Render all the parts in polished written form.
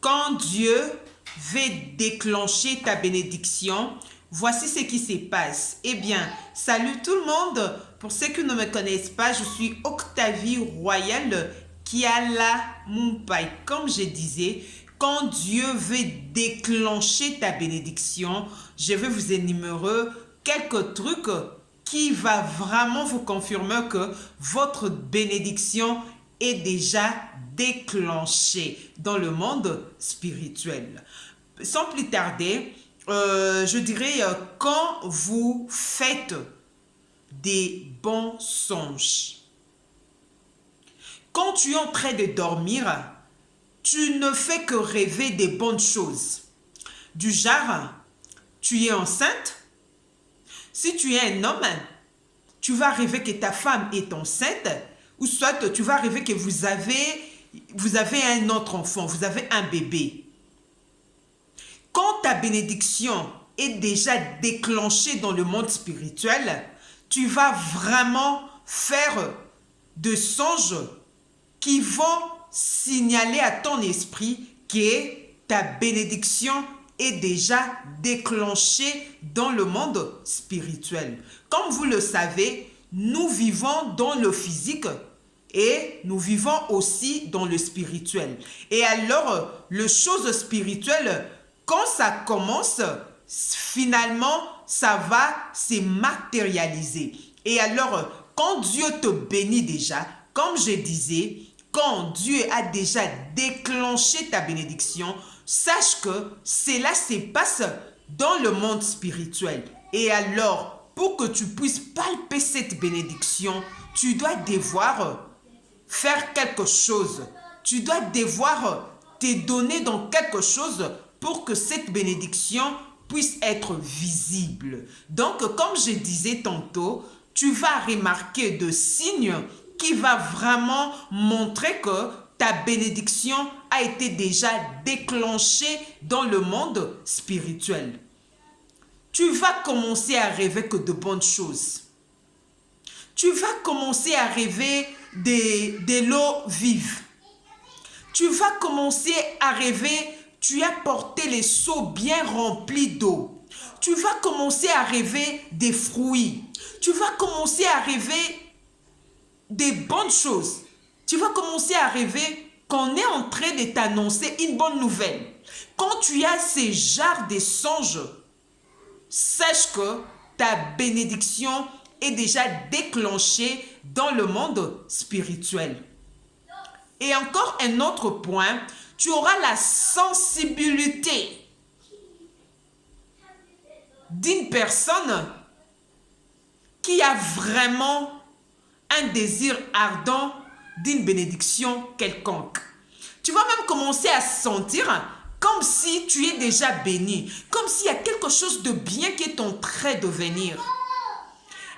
Quand Dieu veut déclencher ta bénédiction, voici ce qui se passe. Eh bien, salut tout le monde. Pour ceux qui ne me connaissent pas, je suis Octavie Royal Kiala Mumpai. Comme je disais, quand Dieu veut déclencher ta bénédiction, je vais vous énumérer quelques trucs qui va vraiment vous confirmer que votre bénédiction est déjà déclenchée dans le monde spirituel. Sans plus tarder, je dirais quand vous faites des bons songes. Quand tu es en train de dormir, tu ne fais que rêver des bonnes choses. Du genre, tu es enceinte. Si tu es un homme, tu vas rêver que ta femme est enceinte, ou soit tu vas rêver que vous avez un autre enfant, vous avez un bébé. Quand ta bénédiction est déjà déclenchée dans le monde spirituel, tu vas vraiment faire des songes qui vont signaler à ton esprit que ta bénédiction est déjà déclenchée dans le monde spirituel. Comme vous le savez, nous vivons dans le physique et nous vivons aussi dans le spirituel. Et alors, les choses spirituelles, quand ça commence, finalement, ça va se matérialiser. Et alors, quand Dieu te bénit déjà, comme je disais, quand Dieu a déjà déclenché ta bénédiction, sache que cela se passe dans le monde spirituel. Et alors, pour que tu puisses palper cette bénédiction, tu dois devoir faire quelque chose. Tu dois devoir te donner dans quelque chose pour que cette bénédiction puisse être visible. Donc, comme je disais tantôt, tu vas remarquer des signes qui va vraiment montrer que ta bénédiction a été déjà déclenchée dans le monde spirituel. Tu vas commencer à rêver que de bonnes choses. Tu vas commencer à rêver de l'eau vive. Tu vas commencer à rêver, tu as porté les seaux bien remplis d'eau. Tu vas commencer à rêver des fruits. Tu vas commencer à rêver des bonnes choses. Tu vas commencer à rêver qu'on est en train de t'annoncer une bonne nouvelle. Quand tu as ces genres de songes, sache que ta bénédiction est déjà déclenchée dans le monde spirituel. Et encore un autre point, tu auras la sensibilité d'une personne qui a vraiment un désir ardent d'une bénédiction quelconque. Tu vas même commencer à sentir comme si tu es déjà béni, comme s'il y a quelque chose de bien qui est en train de venir.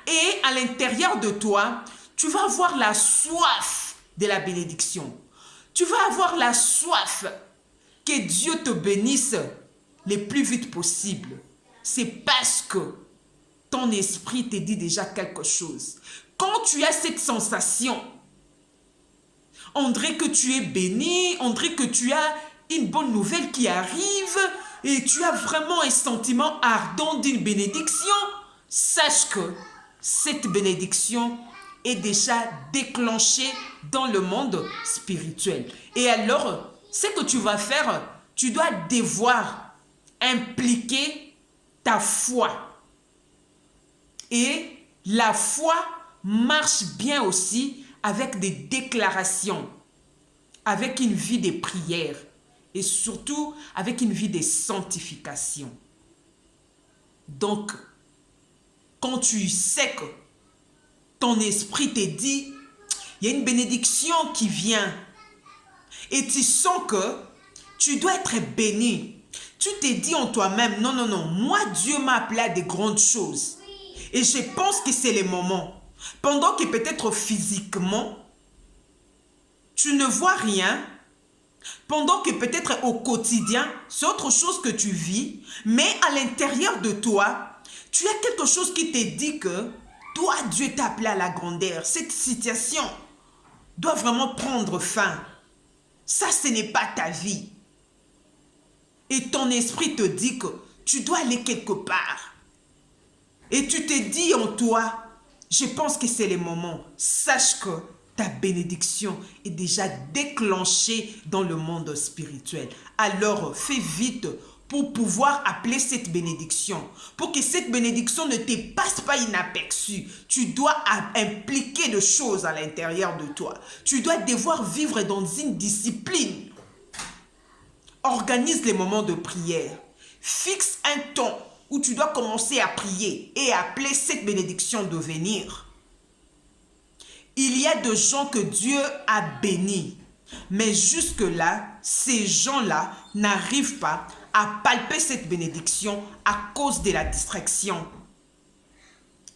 Et à l'intérieur de toi, tu vas avoir la soif de la bénédiction. Tu vas avoir la soif que Dieu te bénisse le plus vite possible. C'est parce que ton esprit te dit déjà quelque chose. Quand tu as cette sensation, on dirait que tu es béni, on dirait que tu as une bonne nouvelle qui arrive et tu as vraiment un sentiment ardent d'une bénédiction, sache que cette bénédiction est déjà déclenchée dans le monde spirituel. Et alors, ce que tu vas faire, tu dois devoir impliquer ta foi. Et la foi marche bien aussi avec des déclarations, avec une vie de prière et surtout avec une vie de sanctification. Donc, quand tu sais que ton esprit te dit, il y a une bénédiction qui vient et tu sens que tu dois être béni. Tu te dis en toi-même, non, non, non, moi Dieu m'a appelé à de grandes choses. Et je pense que c'est le moment. Pendant que peut-être physiquement, tu ne vois rien, pendant que peut-être au quotidien, c'est autre chose que tu vis, mais à l'intérieur de toi, tu as quelque chose qui te dit que toi, Dieu t'a appelé à la grandeur. Cette situation doit vraiment prendre fin. Ça, ce n'est pas ta vie. et ton esprit te dit que tu dois aller quelque part. Et tu te dis en toi, je pense que c'est le moment. Sache que ta bénédiction est déjà déclenchée dans le monde spirituel. Alors, fais vite pour pouvoir appeler cette bénédiction. Pour que cette bénédiction ne te passe pas inaperçue. Tu dois impliquer des choses à l'intérieur de toi. Tu dois devoir vivre dans une discipline. Organise les moments de prière. Fixe un temps où tu dois commencer à prier et appeler cette bénédiction de venir. Il y a des gens que Dieu a bénis, mais jusque-là, ces gens-là n'arrivent pas à palper cette bénédiction à cause de la distraction.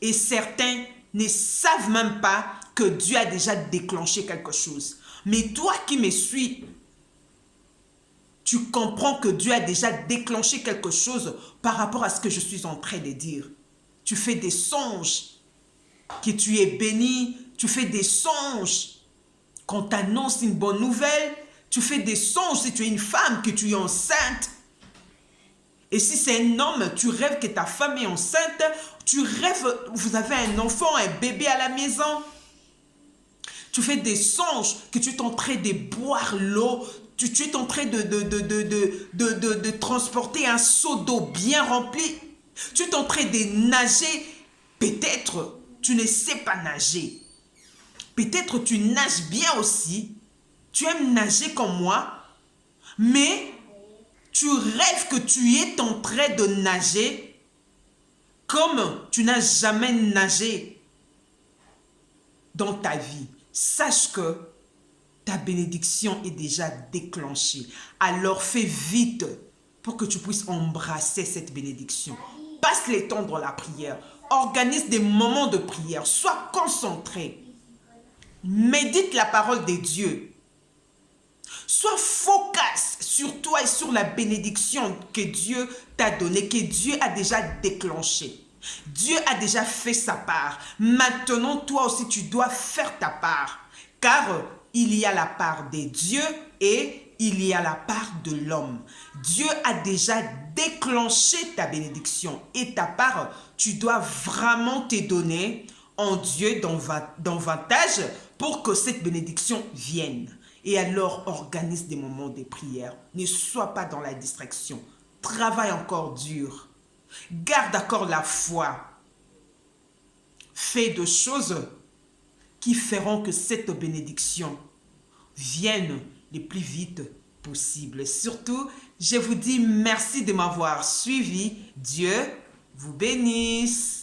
Et certains ne savent même pas que Dieu a déjà déclenché quelque chose. Mais toi qui me suis, tu comprends que Dieu a déjà déclenché quelque chose par rapport à ce que je suis en train de dire. Tu fais des songes que tu es béni, tu fais des songes quand t'annonce une bonne nouvelle, tu fais des songes si tu es une femme que tu es enceinte. Et si c'est un homme, tu rêves que ta femme est enceinte, tu rêves, vous avez un enfant, un bébé à la maison. Tu fais des songes que tu es en train de boire l'eau, tu es en train de transporter un seau d'eau bien rempli. Tu es en train de nager. Peut-être tu ne sais pas nager. Peut-être tu nages bien aussi. Tu aimes nager comme moi. Mais tu rêves que tu es en train de nager comme tu n'as jamais nagé dans ta vie. Sache que ta bénédiction est déjà déclenchée. Alors fais vite pour que tu puisses embrasser cette bénédiction. Passe le temps dans la prière. Organise des moments de prière. Sois concentré. Médite la parole de Dieu. Sois focus sur toi et sur la bénédiction que Dieu t'a donnée, que Dieu a déjà déclenchée. Dieu a déjà fait sa part. Maintenant, toi aussi, tu dois faire ta part. Car il y a la part de Dieu et il y a la part de l'homme. Dieu a déjà déclenché ta bénédiction. Et ta part, tu dois vraiment te donner en Dieu davantage pour que cette bénédiction vienne. Et alors, organise des moments de prière. Ne sois pas dans la distraction. Travaille encore dur. Garde encore la foi. Fais des choses qui feront que cette bénédiction vienne le plus vite possible. Surtout, je vous dis merci de m'avoir suivi. Dieu vous bénisse.